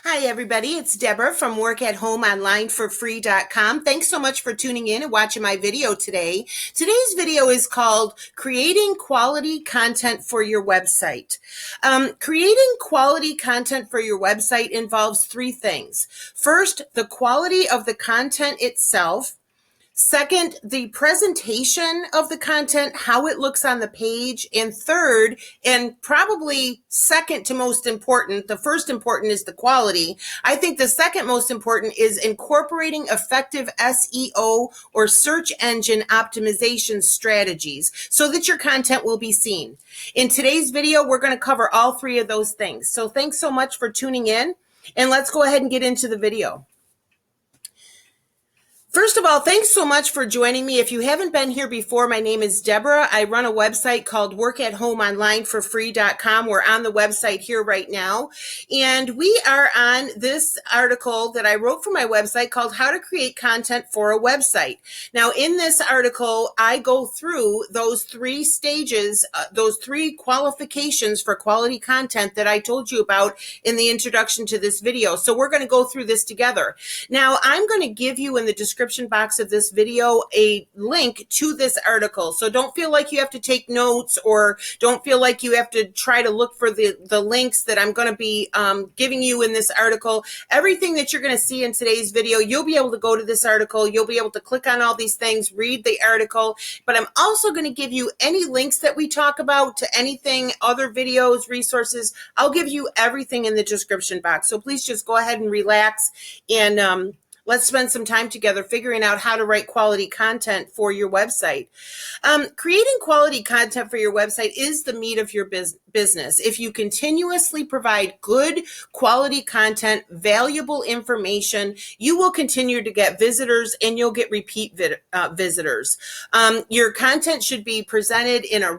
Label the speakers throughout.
Speaker 1: Hi, everybody. It's Deborah from workathomеonlineforfree.com. Thanks so much for tuning in and watching my video today. Today's video is called Creating Quality Content for Your Website. Creating quality content for your website involves three things. First, the quality of the content itself. Second, the presentation of the content, how it looks on the page. And third, and probably second to most important, the first important is the quality. I think the second most important is incorporating effective SEO or search engine optimization strategies so that your content will be seen. In today's video, we're going to cover all three of those things. So thanks so much for tuning in, and let's go ahead and get into the video. First of all, thanks so much for joining me. If you haven't been here before, my name is Deborah. I run a website called workathomeonlineforfree.com. We're on the website here right now. And we are on this article that I wrote for my website called How to Create Content for a Website. Now, in this article, I go through those three stages, those three qualifications for quality content that I told you about in the introduction to this video. So we're going to go through this together. Now, I'm going to give you in the description box of this video a link to this article. So don't feel like you have to take notes, or don't feel like you have to try to look for the links that I'm going to be giving you in this article. Everything that you're going to see in today's video, you'll be able to go to this article. You'll be able to click on all these things, read the article, but I'm also going to give you any links that we talk about to anything, other videos, resources. I'll give you everything in the description box. So please just go ahead and relax, and let's spend some time together figuring out how to write quality content for your website. Creating quality content for your website is the meat of your business. If you continuously provide good quality content, valuable information, you will continue to get visitors, and you'll get repeat visitors. Your content should be presented in a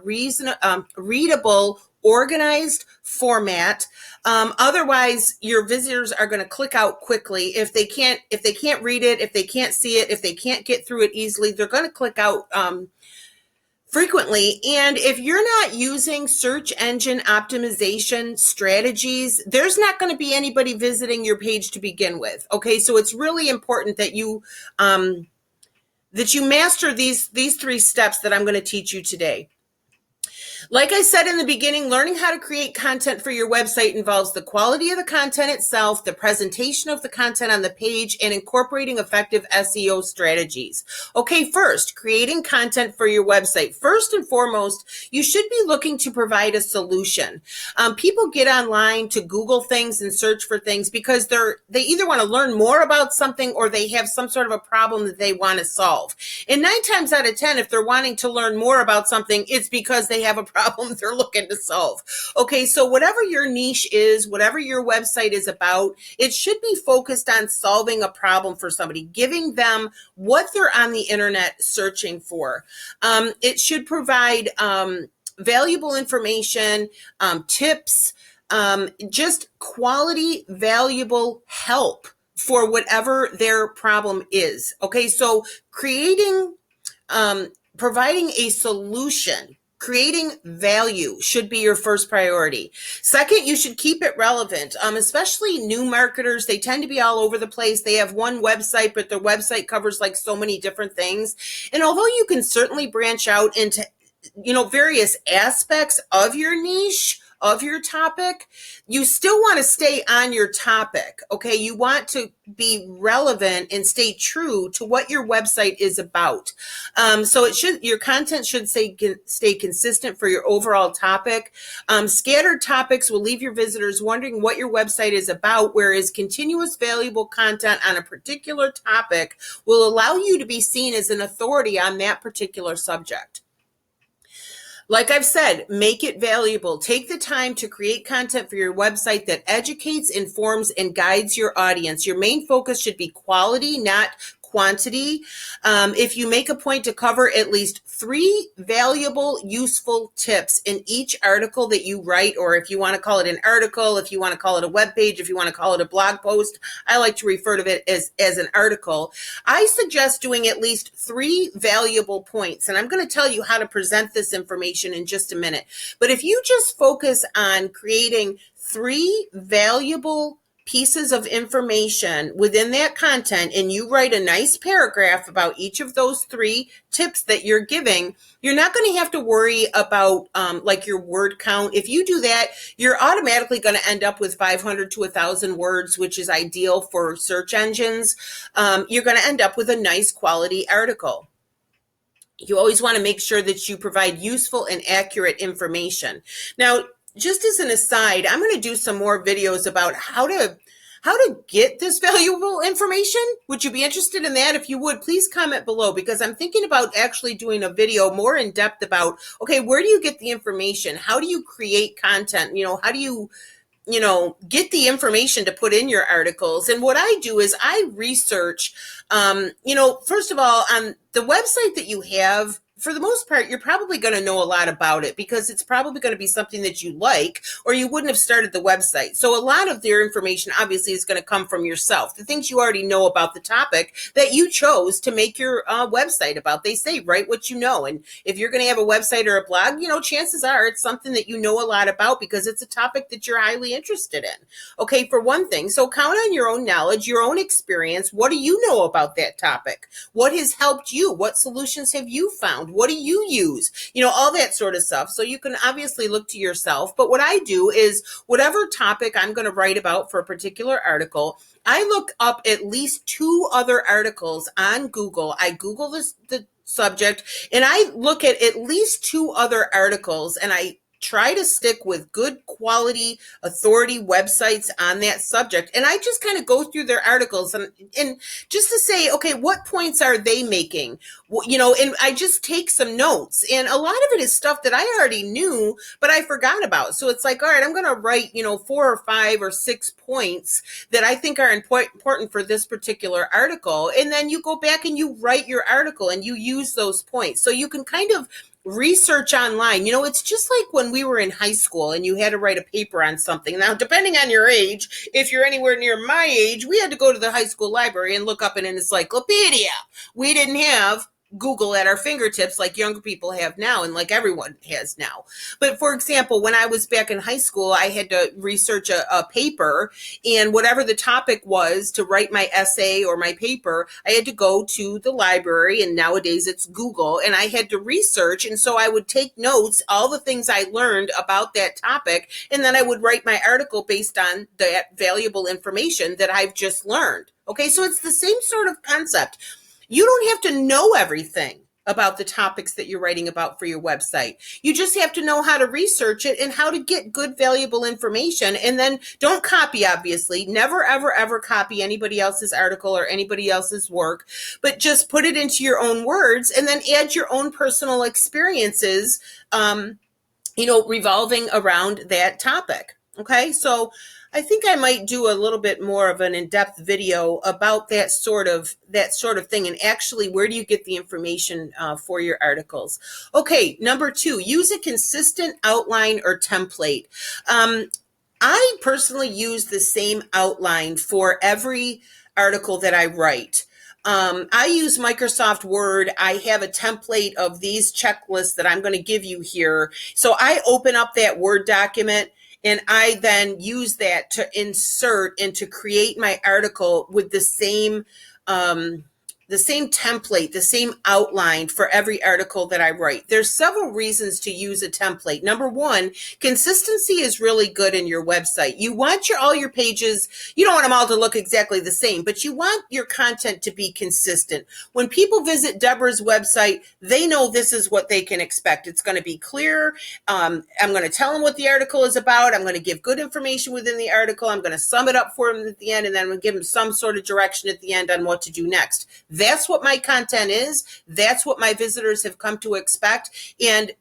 Speaker 1: readable, organized format. Otherwise, your visitors are going to click out quickly. If they can't read it, if they can't see it, if they can't get through it easily, they're going to click out frequently. And if you're not using search engine optimization strategies, there's not going to be anybody visiting your page to begin with. Okay, so it's really important that you master these three steps that I'm going to teach you today. Like I said in the beginning, learning how to create content for your website involves the quality of the content itself, the presentation of the content on the page, and incorporating effective SEO strategies. Okay, first, creating content for your website. First and foremost, you should be looking to provide a solution. People get online to Google things and search for things because they either want to learn more about something, or they have some sort of a problem that they want to solve. And 9 times out of 10, if they're wanting to learn more about something, it's because they have a problem they're looking to solve. Okay, so whatever your niche is, whatever your website is about, it should be focused on solving a problem for somebody, giving them what they're on the internet searching for. It should provide valuable information, tips, just quality, valuable help for whatever their problem is. Okay, so providing a solution, creating value should be your first priority. Second, you should keep it relevant, especially new marketers. They tend to be all over the place. They have one website, but their website covers like so many different things. And although you can certainly branch out into, various aspects of your niche, of your topic, you still want to stay on your topic. Okay, you want to be relevant and stay true to what your website is about. So your content should stay consistent for your overall topic. Scattered topics will leave your visitors wondering what your website is about, whereas continuous valuable content on a particular topic will allow you to be seen as an authority on that particular subject. Like I've said, make it valuable. Take the time to create content for your website that educates, informs, and guides your audience. Your main focus should be quality, not quantity. If you make a point to cover at least 3 valuable, useful tips in each article that you write, or if you want to call it an article, if you want to call it a web page, if you want to call it a blog post, I like to refer to it as an article. I suggest doing at least 3 valuable points, and I'm going to tell you how to present this information in just a minute. But if you just focus on creating 3 valuable pieces of information within that content and you write a nice paragraph about each of those 3 tips that you're giving, you're not going to have to worry about like your word count. If you do that, you're automatically going to end up with 500 to 1,000 words, which is ideal for search engines. You're going to end up with a nice quality article. You always want to make sure that you provide useful and accurate information. Now, just as an aside, I'm going to do some more videos about how to get this valuable information. Would you be interested in that? If you would, please comment below, because I'm thinking about actually doing a video more in depth about, okay, where do you get the information? How do you create content? How do you get the information to put in your articles? And what I do is I research, first of all, on the website that you have, for the most part, you're probably going to know a lot about it because it's probably going to be something that you like, or you wouldn't have started the website. So a lot of their information obviously is going to come from yourself, the things you already know about the topic that you chose to make your website about. They say, write what you know. And if you're going to have a website or a blog, chances are it's something that you know a lot about because it's a topic that you're highly interested in. Okay, for one thing. So count on your own knowledge, your own experience. What do you know about that topic? What has helped you? What solutions have you found? What do you use? All that sort of stuff. So you can obviously look to yourself. But what I do is whatever topic I'm going to write about for a particular article, I look up at least 2 other articles on Google. I Google the subject and I look at least 2 other articles, and I try to stick with good quality authority websites on that subject. And I just kind of go through their articles and just to say, okay, what points are they making? And I just take some notes. And a lot of it is stuff that I already knew, but I forgot about. So it's like, all right, I'm going to write, 4 or 5 or 6 points that I think are important for this particular article. And then you go back and you write your article and you use those points. So you can kind of research online. It's just like when we were in high school and you had to write a paper on something. Now, depending on your age, if you're anywhere near my age, we had to go to the high school library and look up an encyclopedia. We didn't have Google at our fingertips like younger people have now and like everyone has now. But for example, when I was back in high school, I had to research a paper, and whatever the topic was to write my essay or my paper, I had to go to the library, and nowadays it's Google, and I had to research. And so I would take notes, all the things I learned about that topic, and then I would write my article based on that valuable information that I've just learned. Okay, so it's the same sort of concept. You don't have to know everything about the topics that you're writing about for your website. You just have to know how to research it and how to get good, valuable information. And then don't copy, obviously. Never, ever, ever copy anybody else's article or anybody else's work, but just put it into your own words and then add your own personal experiences, revolving around that topic. Okay, so I think I might do a little bit more of an in-depth video about that sort of thing, and actually, where do you get the information for your articles? Okay, number 2, use a consistent outline or template. I personally use the same outline for every article that I write. I use Microsoft Word. I have a template of these checklists that I'm going to give you here. So I open up that Word document, and I then use that to insert and to create my article with the same template, the same outline for every article that I write. There's several reasons to use a template. Number 1, consistency is really good in your website. You want all your pages, you don't want them all to look exactly the same, but you want your content to be consistent. When people visit Deborah's website, they know this is what they can expect. It's going to be clear. I'm going to tell them what the article is about. I'm going to give good information within the article. I'm going to sum it up for them at the end, and then I'm going to give them some sort of direction at the end on what to do next. That's what my content is. That's what my visitors have come to expect. And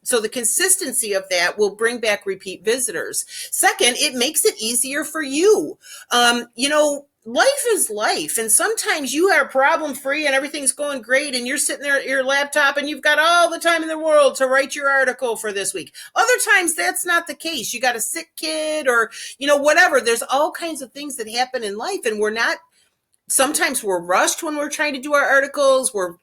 Speaker 1: so the consistency of that will bring back repeat visitors. Second, it makes it easier for you. Life is life. And sometimes you are problem free and everything's going great, and you're sitting there at your laptop and you've got all the time in the world to write your article for this week. Other times that's not the case. You got a sick kid or, whatever. There's all kinds of things that happen in life, and sometimes we're rushed when we're trying to do our articles. We're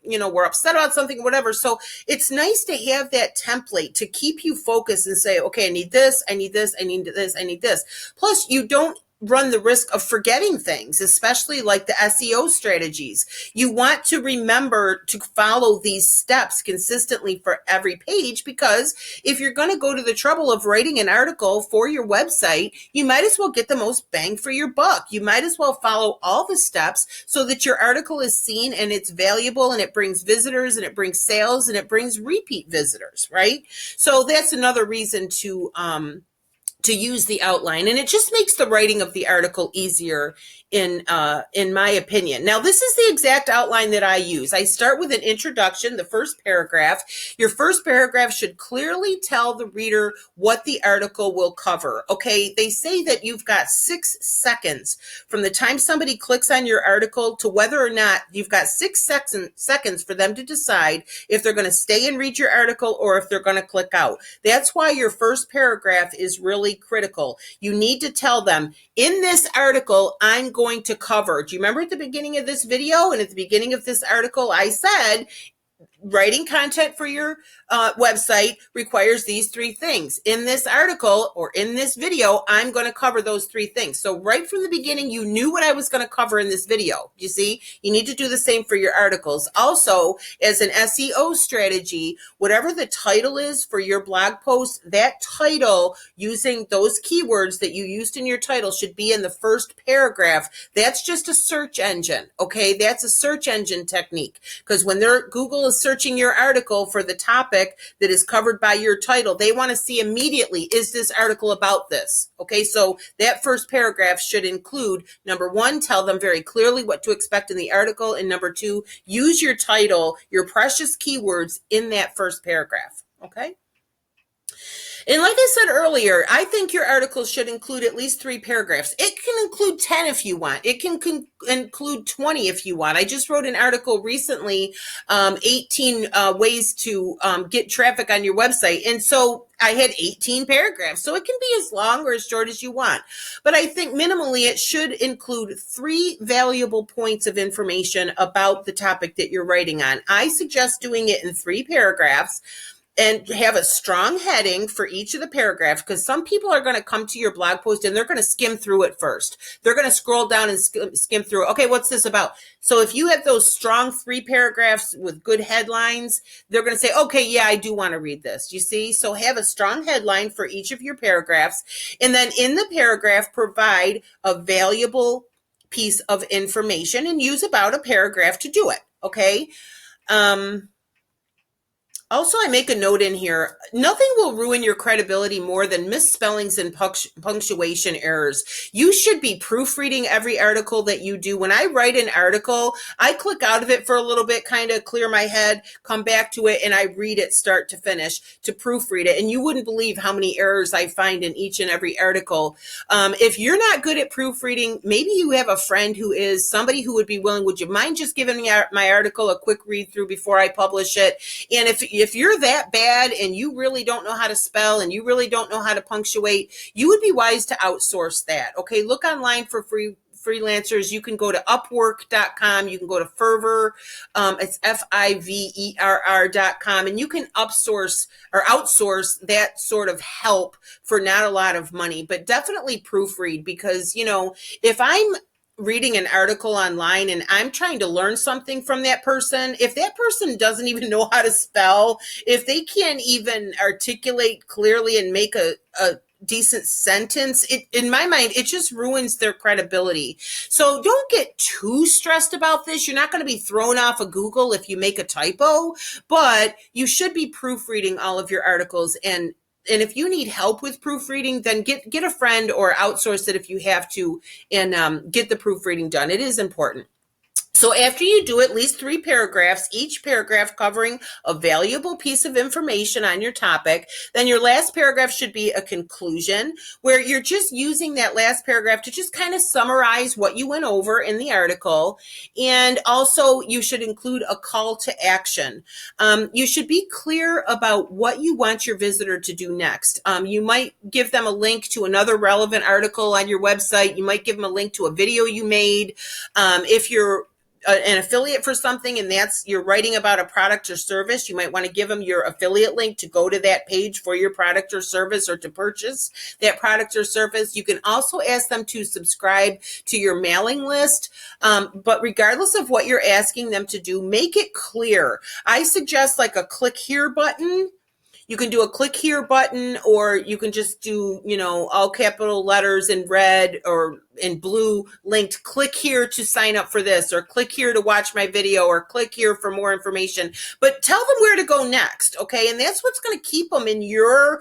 Speaker 1: upset about something, whatever. So it's nice to have that template to keep you focused and say, okay, I need this, I need this, I need this, I need this. Plus, you don't run the risk of forgetting things, especially like the SEO strategies. You want to remember to follow these steps consistently for every page, because if you're going to go to the trouble of writing an article for your website, you might as well get the most bang for your buck. You might as well follow all the steps so that your article is seen and it's valuable and it brings visitors and it brings sales and it brings repeat visitors, right? So that's another reason to use the outline, and it just makes the writing of the article easier in my opinion. Now, this is the exact outline that I use. I start with an introduction, the first paragraph. Your first paragraph should clearly tell the reader what the article will cover. Okay, they say that you've got 6 seconds from the time somebody clicks on your article to whether or not you've got 6 seconds for them to decide if they're going to stay and read your article or if they're going to click out. That's why your first paragraph is really critical. You need to tell them, in this article, I'm going to cover. Do you remember at the beginning of this video and at the beginning of this article, I said, writing content for your website requires these 3 things. In this article or in this video, I'm going to cover those 3 things. So right from the beginning, you knew what I was going to cover in this video. You see, you need to do the same for your articles. Also, as an SEO strategy, whatever the title is for your blog post, that title, using those keywords that you used in your title, should be in the first paragraph. That's just a search engine. Okay, that's a search engine technique, because when Google is searching your article for the topic that is covered by your title, they want to see immediately, is this article about this? Okay, so that first paragraph should include, number 1, tell them very clearly what to expect in the article, and number 2, use your title, your precious keywords in that first paragraph. Okay. And like I said earlier, I think your article should include at least 3 paragraphs. It can include 10 if you want. It can include 20 if you want. I just wrote an article recently, 18 ways to get traffic on your website. And so I had 18 paragraphs. So it can be as long or as short as you want. But I think minimally it should include 3 valuable points of information about the topic that you're writing on. I suggest doing it in 3 paragraphs. And have a strong heading for each of the paragraphs, because some people are going to come to your blog post and they're going to skim through it first. They're going to scroll down and skim through. Okay, what's this about? So if you have those strong 3 paragraphs with good headlines, they're going to say, okay, yeah, I do want to read this. You see? So have a strong headline for each of your paragraphs. And then in the paragraph, provide a valuable piece of information and use about a paragraph to do it. Okay? Also, I make a note in here, nothing will ruin your credibility more than misspellings and punctuation errors. You should be proofreading every article that you do. When I write an article, I click out of it for a little bit, kind of clear my head, come back to it, and I read it start to finish to proofread it. And you wouldn't believe how many errors I find in each and every article. If you're not good at proofreading, maybe you have a friend who is, somebody who would be willing, would you mind just giving me my article a quick read through before I publish it? And if you're that bad and you really don't know how to spell and you really don't know how to punctuate, you would be wise to outsource that. Okay, look online for freelancers. You can go to upwork.com. You can go to Fiverr. It's Fiverr.com, and you can outsource that sort of help for not a lot of money, but definitely proofread, because, you know, if I'm reading an article online and I'm trying to learn something from that person, if that person doesn't even know how to spell, if they can't even articulate clearly and make a decent sentence, in my mind, it just ruins their credibility. So don't get too stressed about this. You're not going to be thrown off of Google if you make a typo, but you should be proofreading all of your articles. And if you need help with proofreading, then get a friend or outsource it if you have to, and get the proofreading done. It is important. So after you do at least 3 paragraphs, each paragraph covering a valuable piece of information on your topic, then your last paragraph should be a conclusion, where you're just using that last paragraph to just kind of summarize what you went over in the article. And also you should include a call to action. You should be clear about what you want your visitor to do next. You might give them a link to another relevant article on your website. You might give them a link to a video you made. If you're an affiliate for something, and you're writing about a product or service, you might want to give them your affiliate link to go to that page for your product or service, or to purchase that product or service. You can also ask them to subscribe to your mailing list. But regardless of what you're asking them to do, make it clear. I suggest like a click here button. You can do a click here button, or you can just do, all capital letters in red or in blue linked, click here to sign up for this, or click here to watch my video, or click here for more information. But tell them where to go next, okay? And that's what's going to keep them in your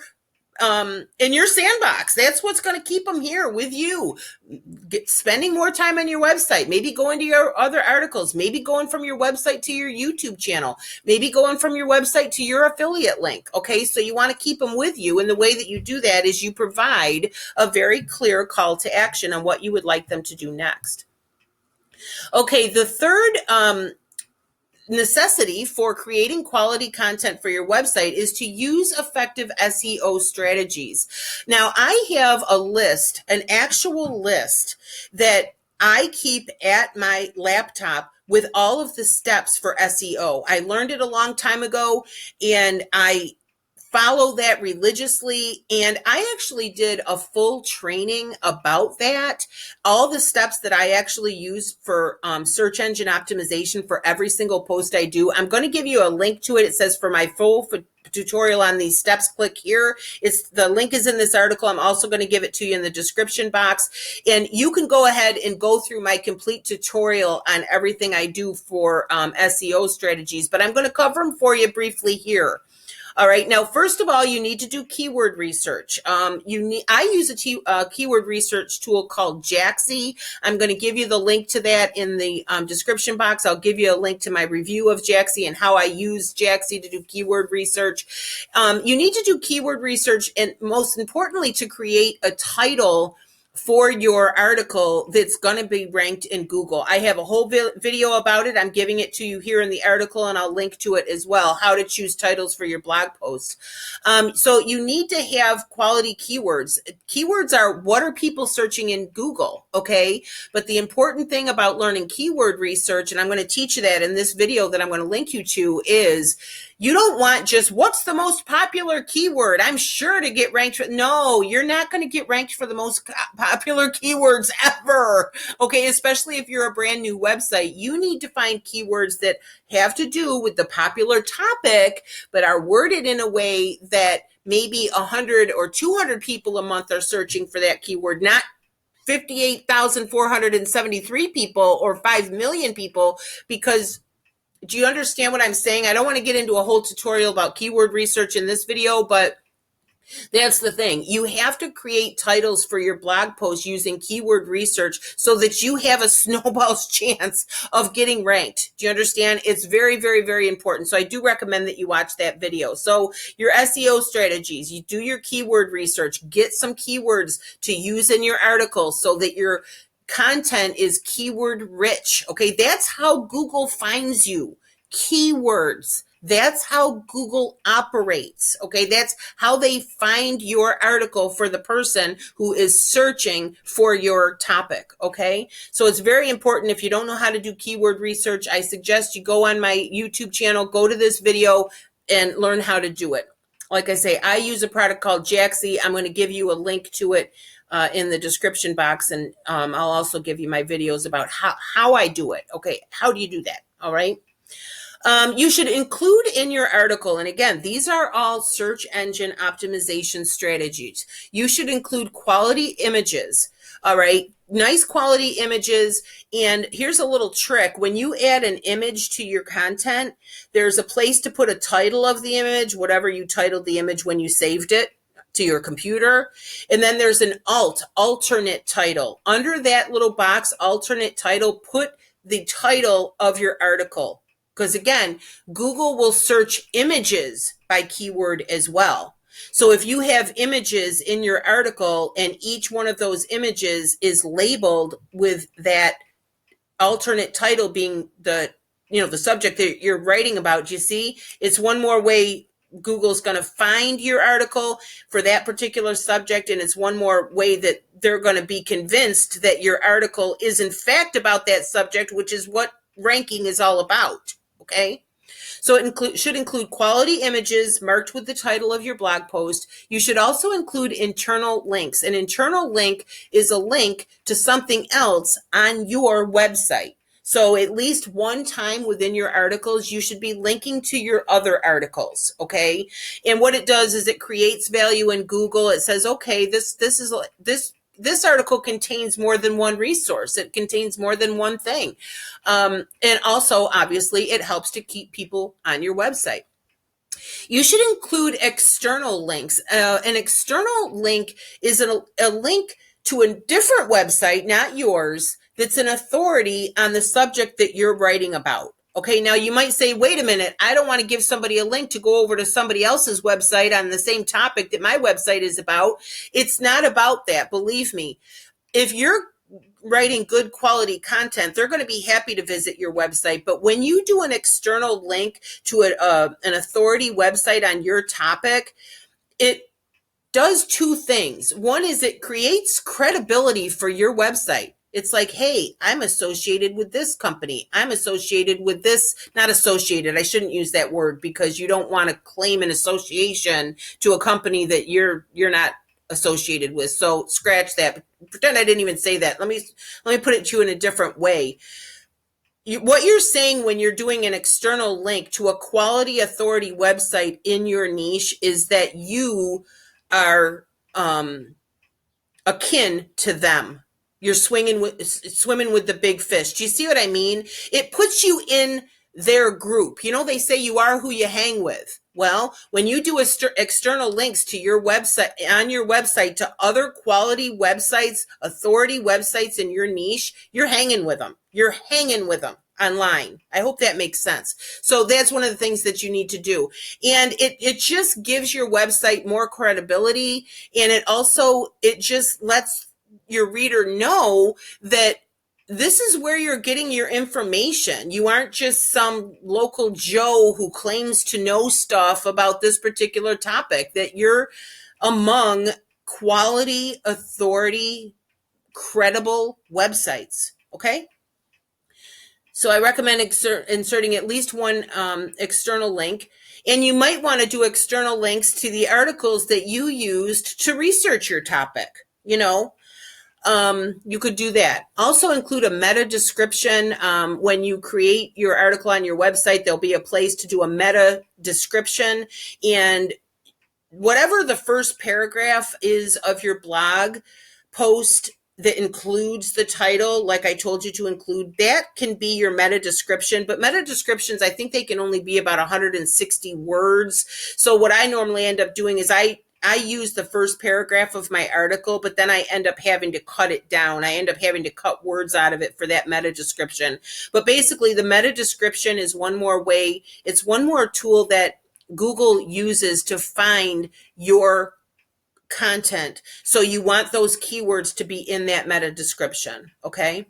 Speaker 1: sandbox. That's what's going to keep them here with you, spending more time on your website, maybe going to your other articles, maybe going from your website to your YouTube channel, maybe going from your website to your affiliate link. Okay. So you want to keep them with you. And the way that you do that is you provide a very clear call to action on what you would like them to do next. Okay. The third, necessity for creating quality content for your website is to use effective SEO strategies. Now, I have a list, an actual list that I keep at my laptop with all of the steps for SEO. I learned it a long time ago, and I follow that religiously. And I actually did a full training about that. All the steps that I actually use for search engine optimization for every single post I do. I'm going to give you a link to it. It says for my full tutorial on these steps, click here. The link is in this article. I'm also going to give it to you in the description box. And you can go ahead and go through my complete tutorial on everything I do for SEO strategies, but I'm going to cover them for you briefly here. All right. Now, first of all, you need to do keyword research. I use a keyword research tool called JAAXY. I'm going to give you the link to that in the description box. I'll give you a link to my review of JAAXY and how I use JAAXY to do keyword research. You need to do keyword research, and most importantly, to create a title for your article that's going to be ranked in Google. I have a whole video about it. I'm giving it to you here in the article, and I'll link to it as well, how to choose titles for your blog posts. So you need to have quality keywords. Keywords are, what are people searching in Google, okay? But the important thing about learning keyword research, and I'm going to teach you that in this video that I'm going to link you to, is you don't want just what's the most popular keyword, I'm sure to get ranked for. No, you're not going to get ranked for the most popular keywords ever. Okay, especially if you're a brand new website, you need to find keywords that have to do with the popular topic, but are worded in a way that maybe 100 or 200 people a month are searching for that keyword, not 58,473 people or 5 million people. Because do you understand what I'm saying? I don't want to get into a whole tutorial about keyword research in this video, but that's the thing. You have to create titles for your blog posts using keyword research so that you have a snowball's chance of getting ranked. Do you understand? It's very, very, very important. So I do recommend that you watch that video. So your SEO strategies, you do your keyword research, get some keywords to use in your article so that your content is keyword rich. Okay, that's how Google finds you. Keywords. That's how Google operates. Okay, that's how they find your article for the person who is searching for your topic. Okay, so it's very important. If you don't know how to do keyword research, I suggest you go on my YouTube channel, go to this video, and learn how to do it. Like I say, I use a product called JAAXY. I'm going to give you a link to it in the description box, and I'll also give you my videos about how I do it. Okay, how do you do that? All right. You should include in your article, and again, these are all search engine optimization strategies. You should include quality images. All right, nice quality images. And here's a little trick. When you add an image to your content, there's a place to put a title of the image, whatever you titled the image when you saved it to your computer. And then there's an alternate title. Under that little box, alternate title, put the title of your article. Because again, Google will search images by keyword as well. So if you have images in your article and each one of those images is labeled with that alternate title being the subject that you're writing about, you see, it's one more way Google's going to find your article for that particular subject. And it's one more way that they're going to be convinced that your article is in fact about that subject, which is what ranking is all about. Okay. So it should include quality images marked with the title of your blog post. You should also include internal links. An internal link is a link to something else on your website. So at least one time within your articles, you should be linking to your other articles, okay? And what it does is it creates value in Google. It says, okay, this article contains more than one resource. It contains more than one thing. And also, obviously, it helps to keep people on your website. You should include external links. An external link is a link to a different website, not yours, that's an authority on the subject that you're writing about. Okay, now you might say, wait a minute, I don't want to give somebody a link to go over to somebody else's website on the same topic that my website is about. It's not about that, believe me. If you're writing good quality content, they're going to be happy to visit your website. But when you do an external link to an authority website on your topic, it does two things. One is it creates credibility for your website. It's like, hey, I'm associated with this company. I'm associated with this, not associated. I shouldn't use that word because you don't want to claim an association to a company that you're not associated with. So scratch that. Pretend I didn't even say that. Let me put it to you in a different way. What you're saying when you're doing an external link to a quality authority website in your niche is that you are akin to them. You're swimming with the big fish. Do you see what I mean? It puts you in their group. You know, they say you are who you hang with. Well, when you do external links to your website, on your website, to other quality websites, authority websites in your niche, you're hanging with them. You're hanging with them online. I hope that makes sense. So that's one of the things that you need to do. And it just gives your website more credibility. And it just lets your reader know that this is where you're getting your information. You aren't just some local Joe who claims to know stuff about this particular topic, that you're among quality, authority, credible websites. Okay? So I recommend inserting at least one external link. And you might want to do external links to the articles that you used to research your topic. You know, you could do that. Also include a meta description. When you create your article on your website, there'll be a place to do a meta description. And whatever the first paragraph is of your blog post that includes the title, like I told you to include, that can be your meta description. But meta descriptions, I think they can only be about 160 words. So what I normally end up doing is I use the first paragraph of my article, but then I end up having to cut it down. I end up having to cut words out of it for that meta description. But basically, the meta description is one more way. It's one more tool that Google uses to find your content. So you want those keywords to be in that meta description, okay?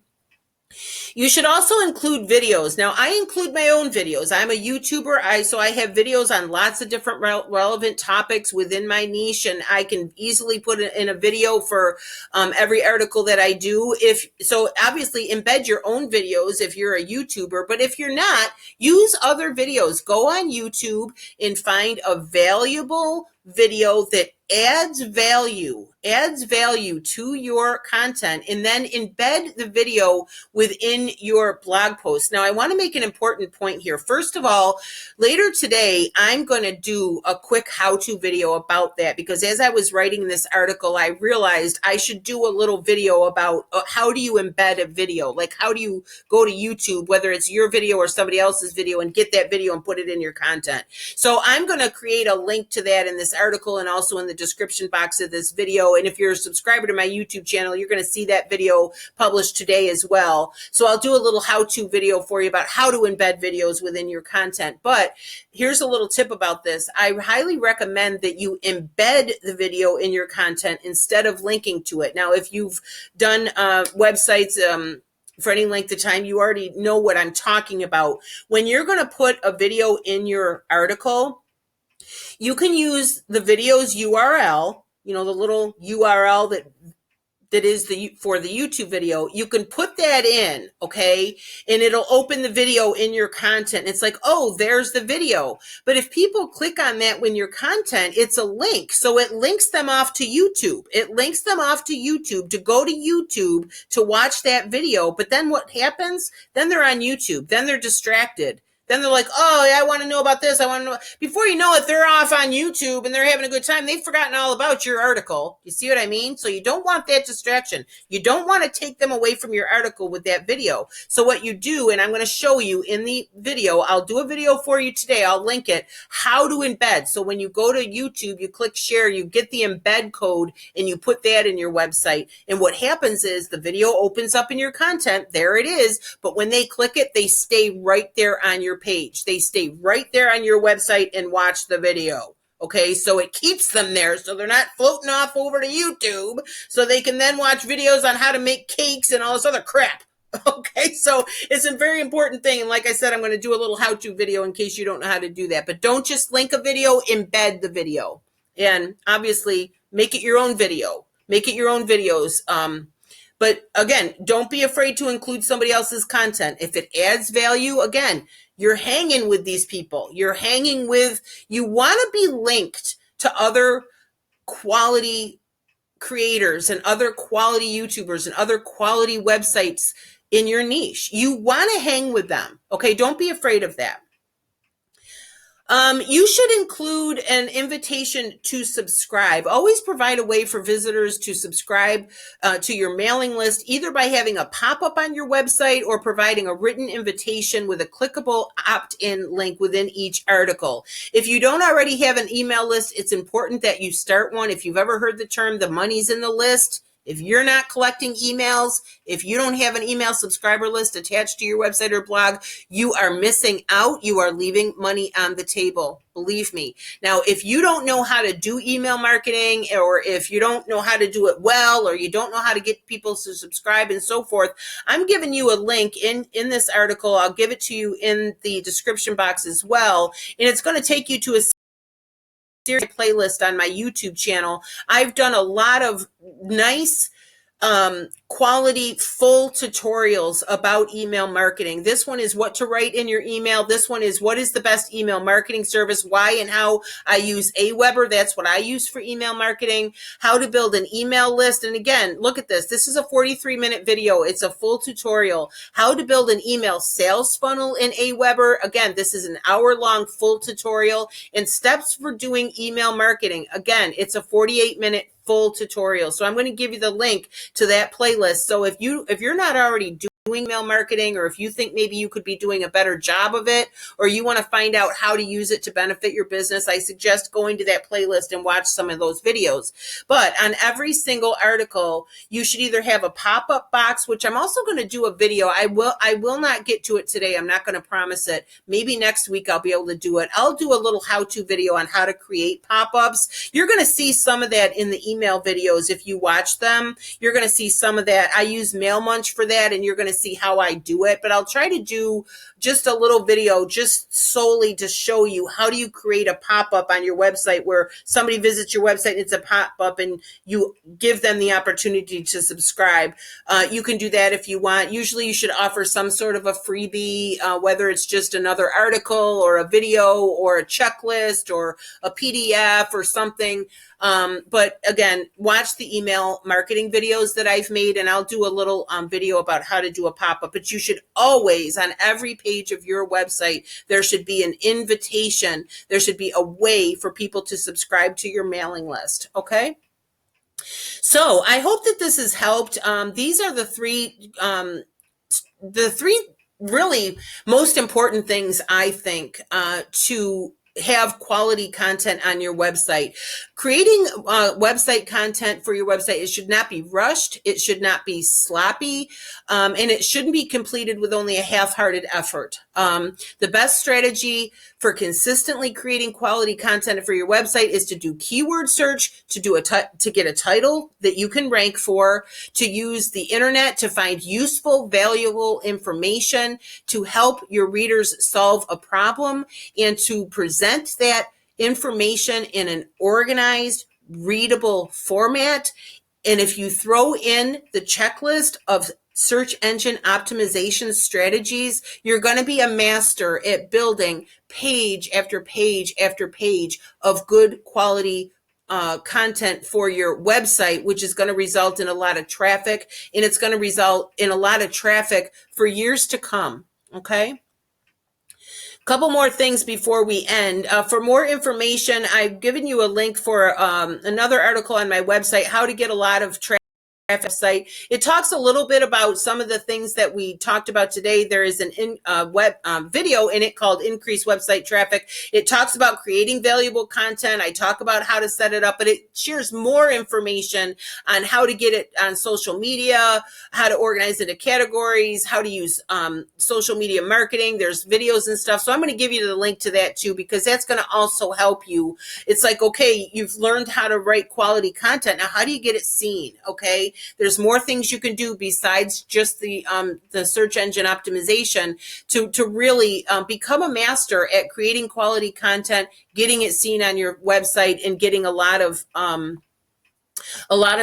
Speaker 1: You should also include videos. Now, I include my own videos. I'm a YouTuber, so I have videos on lots of different relevant topics within my niche, and I can easily put it in a video for every article that I do. So obviously embed your own videos if you're a YouTuber, but if you're not, use other videos. Go on YouTube and find a valuable video that adds value to your content, and then embed the video within your blog post. Now, I want to make an important point here. First of all, later today, I'm going to do a quick how-to video about that, because as I was writing this article, I realized I should do a little video about how do you embed a video? Like, how do you go to YouTube, whether it's your video or somebody else's video, and get that video and put it in your content. So I'm going to create a link to that in this article and also in the description box of this video. And if you're a subscriber to my YouTube channel, you're going to see that video published today as well. So I'll do a little how-to video for you about how to embed videos within your content. But here's a little tip about this. I highly recommend that you embed the video in your content instead of linking to it. Now, if you've done websites for any length of time, you already know what I'm talking about. When you're going to put a video in your article, you can use the video's URL, you know, the little URL that is for the YouTube video, you can put that in, okay? And it'll open the video in your content. It's like, oh, there's the video. But if people click on that when your content, it's a link. So it links them off to YouTube. It links them off to YouTube to go to YouTube to watch that video. But then what happens? Then they're on YouTube. Then they're distracted. Then they're like, oh, yeah, I want to know about this. I want to know. Before you know it, they're off on YouTube and they're having a good time. They've forgotten all about your article. You see what I mean? So you don't want that distraction. You don't want to take them away from your article with that video. So what you do, and I'm going to show you in the video, I'll do a video for you today. I'll link it, how to embed. So when you go to YouTube, you click share, you get the embed code and you put that in your website. And what happens is the video opens up in your content. There it is. But when they click it, they stay right there on your page. They stay right there on your website and watch the video. Okay, so it keeps them there so they're not floating off over to YouTube so they can then watch videos on how to make cakes and all this other crap. Okay, so it's a very important thing. And like I said, I'm going to do a little how-to video in case you don't know how to do that. But don't just link a video, embed the video. And obviously, make it your own video. Make it your own videos. But again, don't be afraid to include somebody else's content. If it adds value, again, you're hanging with these people. You want to be linked to other quality creators and other quality YouTubers and other quality websites in your niche. You want to hang with them. Okay, don't be afraid of that. You should include an invitation to subscribe. Always provide a way for visitors to subscribe to your mailing list, either by having a pop-up on your website or providing a written invitation with a clickable opt-in link within each article. If you don't already have an email list, it's important that you start one. If you've ever heard the term, the money's in the list, if you're not collecting emails, if you don't have an email subscriber list attached to your website or blog, you are missing out. You are leaving money on the table. Believe me. Now, if you don't know how to do email marketing, or if you don't know how to do it well, or you don't know how to get people to subscribe and so forth, I'm giving you a link in this article. I'll give it to you in the description box as well. And it's going to take you to a series playlist on my YouTube channel. I've done a lot of nice quality full tutorials about email marketing. This one is what to write in your email. This one is what is the best email marketing service, why and how I use Aweber. That's what I use for email marketing, how to build an email list. And again, look at this. This is a 43-minute video. It's a full tutorial, how to build an email sales funnel in Aweber. Again, this is an hour-long full tutorial, and steps for doing email marketing. Again, it's a 48-minute full tutorial. So I'm going to give you the link to that playlist. So if you're not already doing email marketing, or if you think maybe you could be doing a better job of it, or you want to find out how to use it to benefit your business, I suggest going to that playlist and watch some of those videos. But on every single article, you should either have a pop-up box, which I'm also going to do a video. I will not get to it today. I'm not going to promise it. Maybe next week I'll be able to do it. I'll do a little how-to video on how to create pop-ups. You're going to see some of that in the email videos. If you watch them, you're going to see some of that. I use MailMunch for that, and you're going to see how I do it. But I'll try to do just a little video just solely to show you how do you create a pop-up on your website where somebody visits your website and it's a pop-up and you give them the opportunity to subscribe. You can do that if you want. Usually you should offer some sort of a freebie, whether it's just another article or a video or a checklist or a PDF or something. But again, watch the email marketing videos that I've made, and I'll do a little video about how to do a pop-up. But you should always, on every page of your website, there should be an invitation. There should be a way for people to subscribe to your mailing list. Okay? So I hope that this has helped. These are the three really most important things, I think, to have quality content on your website. Creating website content for your website, it should not be rushed, it should not be sloppy, and it shouldn't be completed with only a half-hearted effort. The best strategy for consistently creating quality content for your website is to do keyword search, to get a title that you can rank for, to use the internet to find useful, valuable information, to help your readers solve a problem, and to present that information in an organized, readable format And if you throw in the checklist of search engine optimization strategies, you're going to be a master at building page after page after page of good quality content for your website, which is going to result in a lot of traffic, and it's going to result in a lot of traffic for years to come. Okay. Couple more things before we end. For more information, I've given you a link for another article on my website, how to get a lot of traffic site. It talks a little bit about some of the things that we talked about today. There is an web video in it called Increase Website Traffic. It talks about creating valuable content. I talk about how to set it up, but it shares more information on how to get it on social media, how to organize it into categories, how to use social media marketing. There's videos and stuff. So I'm going to give you the link to that too, because that's going to also help you. It's like, okay, you've learned how to write quality content. Now, how do you get it seen? Okay. There's more things you can do besides just the search engine optimization to really become a master at creating quality content, getting it seen on your website, and getting a lot of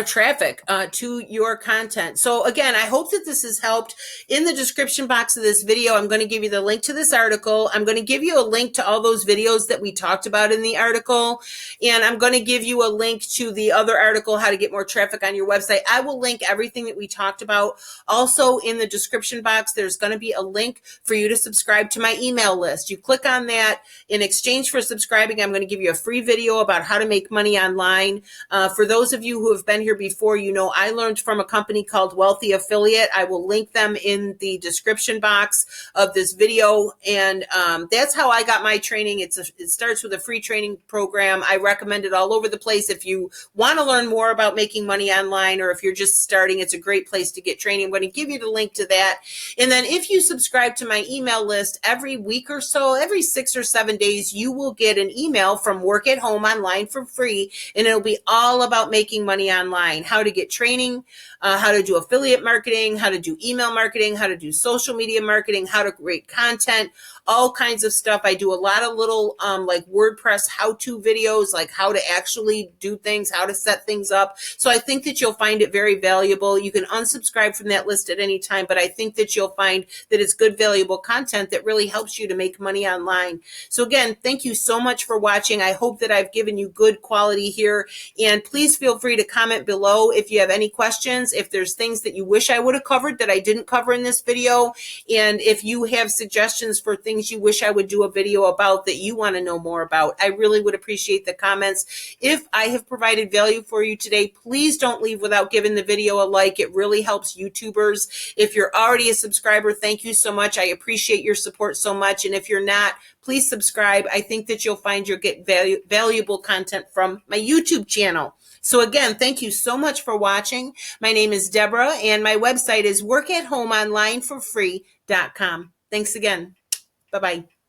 Speaker 1: traffic to your content. So again, I hope that this has helped. In the description box of this video, I'm going to give you the link to this article. I'm going to give you a link to all those videos that we talked about in the article. And I'm going to give you a link to the other article, how to get more traffic on your website. I will link everything that we talked about. Also in the description box, there's going to be a link for you to subscribe to my email list. You click on that. In exchange for subscribing, I'm going to give you a free video about how to make money online. For those of you who have been here before, you know I learned from a company called Wealthy Affiliate. I will link them in the description box of this video, and that's how I got my training. It starts with a free training program. I recommend it all over the place. If you want to learn more about making money online, or if you're just starting, it's a great place to get training. I'm going to give you the link to that. And then if you subscribe to my email list every week or so, every 6 or 7 days, you will get an email from Work at Home Online for free, and it'll be all about making money online, how to get training, how to do affiliate marketing, how to do email marketing, how to do social media marketing, how to create content, all kinds of stuff. I do a lot of little like WordPress how-to videos, like how to actually do things, how to set things up. So I think that you'll find it very valuable. You can unsubscribe from that list at any time, but I think that you'll find that it's good, valuable content that really helps you to make money online. So again, thank you so much for watching. I hope that I've given you good quality here, and please feel free to comment below if you have any questions, if there's things that you wish I would have covered that I didn't cover in this video, and if you have suggestions for things you wish I would do a video about that you want to know more about. I really would appreciate the comments. If I have provided value for you today, please don't leave without giving the video a like. It really helps YouTubers. If you're already a subscriber, thank you so much. I appreciate your support so much. And if you're not, please subscribe. I think that you'll find you'll get valuable content from my YouTube channel. So again, thank you so much for watching. My name is Deborah, and my website is workathomeonlineforfree.com. Thanks again. Bye-bye.